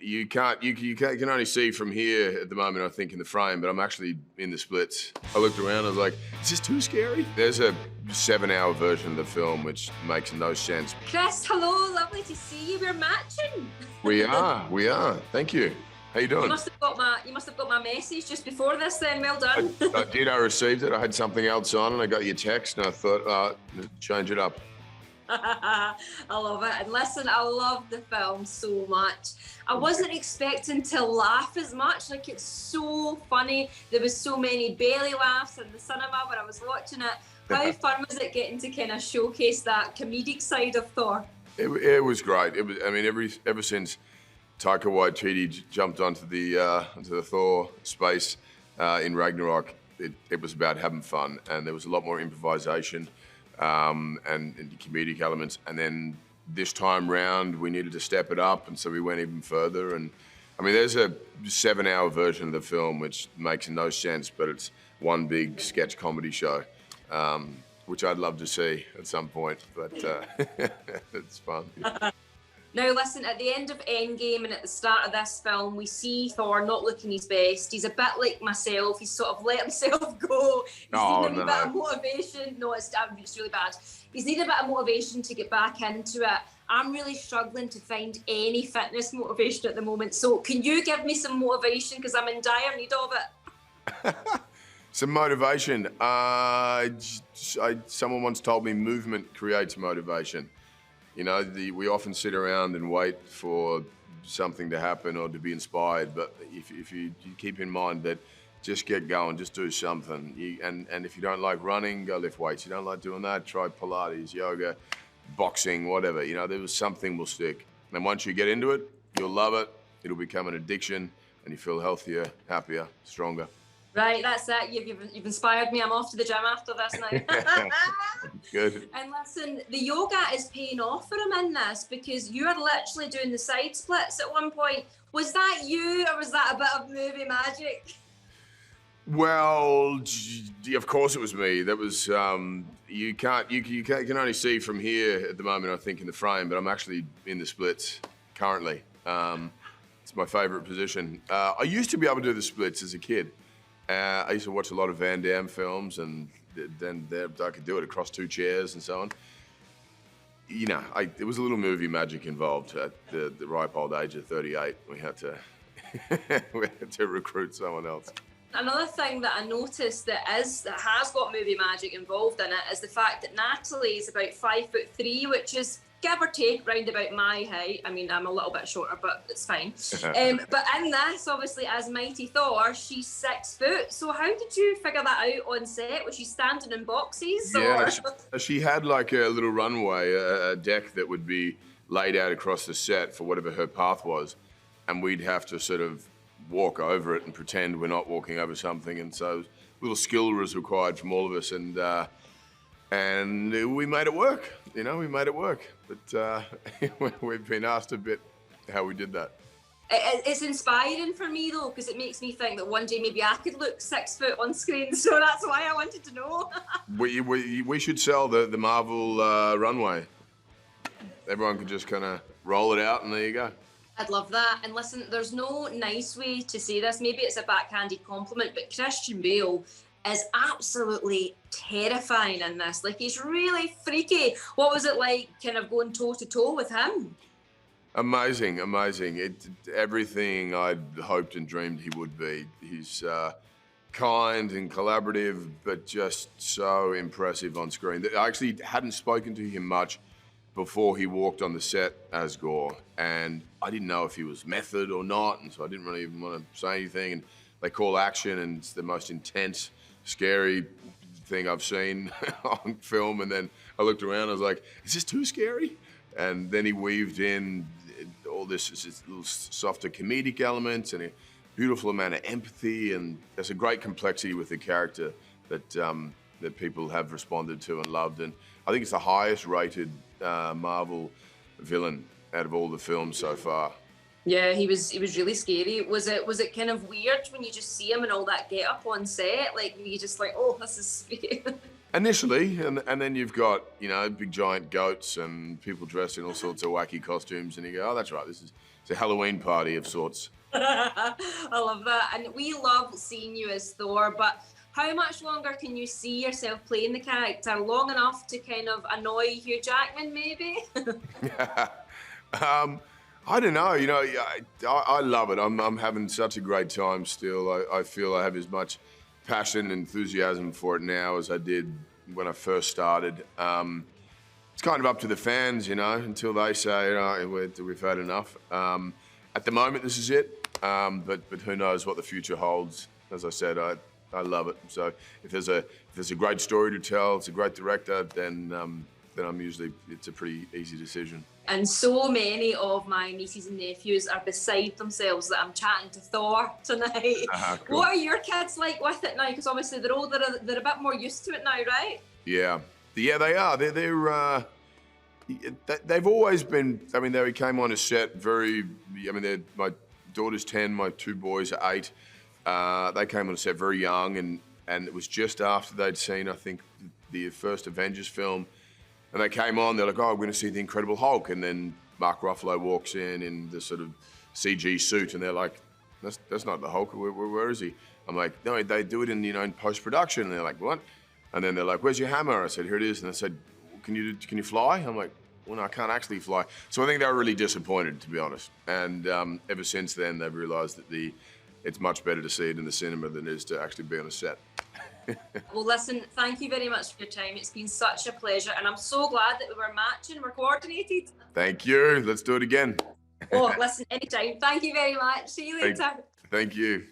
You can only see from here at the moment, I think, in the frame, but I'm actually in the splits. I looked around, I was like, is this too scary? There's a 7-hour version of the film which makes no sense. Chris, hello, lovely to see you. We're matching. We are. Thank you. How you doing? You must have got my message just before this then, well done. I did, I received it. I had something else on and I got your text and I thought, change it up. I love it. And listen, I love the film so much. I wasn't expecting to laugh as much. Like, it's so funny. There was so many belly laughs in the cinema when I was watching it. How fun was it getting to kind of showcase that comedic side of Thor? It was great. I mean, ever since Taika Waititi jumped onto the Thor space in Ragnarok, it was about having fun, and there was a lot more improvisation and comedic elements. And then this time round, we needed to step it up, and so we went even further. And I mean, there's a 7-hour version of the film which makes no sense, but it's one big sketch comedy show, which I'd love to see at some point, but it's fun. Now listen, at the end of Endgame and at the start of this film, we see Thor not looking his best. He's a bit like myself. He's sort of let himself go. He's needing a bit of motivation. No, it's really bad. He's needing a bit of motivation to get back into it. I'm really struggling to find any fitness motivation at the moment. So can you give me some motivation? Because I'm in dire need of it. Some motivation. Someone once told me movement creates motivation. You know, we often sit around and wait for something to happen or to be inspired, but if you keep in mind that just get going, just do something. And if you don't like running, go lift weights. You don't like doing that, try Pilates, yoga, boxing, whatever. You know, there was something will stick. And once you get into it, you'll love it. It'll become an addiction and you feel healthier, happier, stronger. Right, that's it. You've inspired me. I'm off to the gym after this now. Good. And listen, the yoga is paying off for him in this because you are literally doing the side splits at one point. Was that you, or was that a bit of movie magic? Well, of course it was me. That was you can only see from here at the moment, I think, in the frame, but I'm actually in the splits currently. It's my favorite position. I used to be able to do the splits as a kid. I used to watch a lot of Van Damme films, and then I could do it across 2 chairs and so on. You know, there was a little movie magic involved at the ripe old age of 38. We had to recruit someone else. Another thing that I noticed that has got movie magic involved in it is the fact that Natalie is about 5'3", which is give or take round about my height. I mean, I'm a little bit shorter, but it's fine. But in this, obviously, as Mighty Thor, she's 6 foot. So how did you figure that out on set? Was she standing in boxes? Yeah, she had like a little runway, a deck that would be laid out across the set for whatever her path was. And we'd have to sort of walk over it and pretend we're not walking over something. And so little skill was required from all of us. And we made it work, you know, But we've been asked a bit how we did that. It's inspiring for me, though, because it makes me think that one day maybe I could look 6 foot on screen. So that's why I wanted to know. we should sell the Marvel runway. Everyone could just kind of roll it out and there you go. I'd love that. And listen, there's no nice way to say this. Maybe it's a backhanded compliment, but Christian Bale is absolutely terrifying in this. Like, he's really freaky. What was it like kind of going toe to toe with him? Amazing. Everything I'd hoped and dreamed he would be. He's kind and collaborative, but just so impressive on screen. I actually hadn't spoken to him much before he walked on the set as Gore, and I didn't know if he was method or not, and so I didn't really even want to say anything. And they call action, and it's the most intense, scary thing I've seen on film. And then I looked around, I was like, is this too scary? And then he weaved in all this little softer comedic elements and a beautiful amount of empathy, and there's a great complexity with the character that people have responded to and loved. And I think it's the highest rated Marvel villain out of all the films so far. Yeah, he was really scary. Was it kind of weird when you just see him and all that get up on set? Like, you just like, oh, this is spooky. Initially, and then you've got, you know, big giant goats and people dressed in all sorts of wacky costumes, and you go, oh, that's right, it's a Halloween party of sorts. I love that. And we love seeing you as Thor, but how much longer can you see yourself playing the character? Long enough to kind of annoy Hugh Jackman, maybe? I don't know, you know, I love it. I'm having such a great time still. I feel I have as much passion and enthusiasm for it now as I did when I first started. It's kind of up to the fans, you know, until they say, we've had enough. At the moment, this is it, but who knows what the future holds. As I said, I love it. So if there's a great story to tell, it's a great director, then it's a pretty easy decision. And so many of my nieces and nephews are beside themselves that I'm chatting to Thor tonight. Cool. What are your kids like with it now? Because obviously they're older, they're a bit more used to it now, right? Yeah, they are. They've always been. I mean, they came on a set my daughter's 10, my two boys are 8. They came on a set very young, and it was just after they'd seen, I think, the first Avengers film. And they came on, they're like, oh, we're going to see the Incredible Hulk. And then Mark Ruffalo walks in the sort of CG suit, and they're like, that's not the Hulk, where is he? I'm like, no, they do it in post-production. And they're like, what? And then they're like, where's your hammer? I said, here it is. And they said, can you fly? I'm like, well, no, I can't actually fly. So I think they were really disappointed, to be honest. And ever since then, they've realized that it's much better to see it in the cinema than it is to actually be on a set. Well, listen, thank you very much for your time. It's been such a pleasure, and I'm so glad that we were matching, we're coordinated. Thank you. Let's do it again. Oh, listen, anytime. Thank you very much. See you later. Thank you.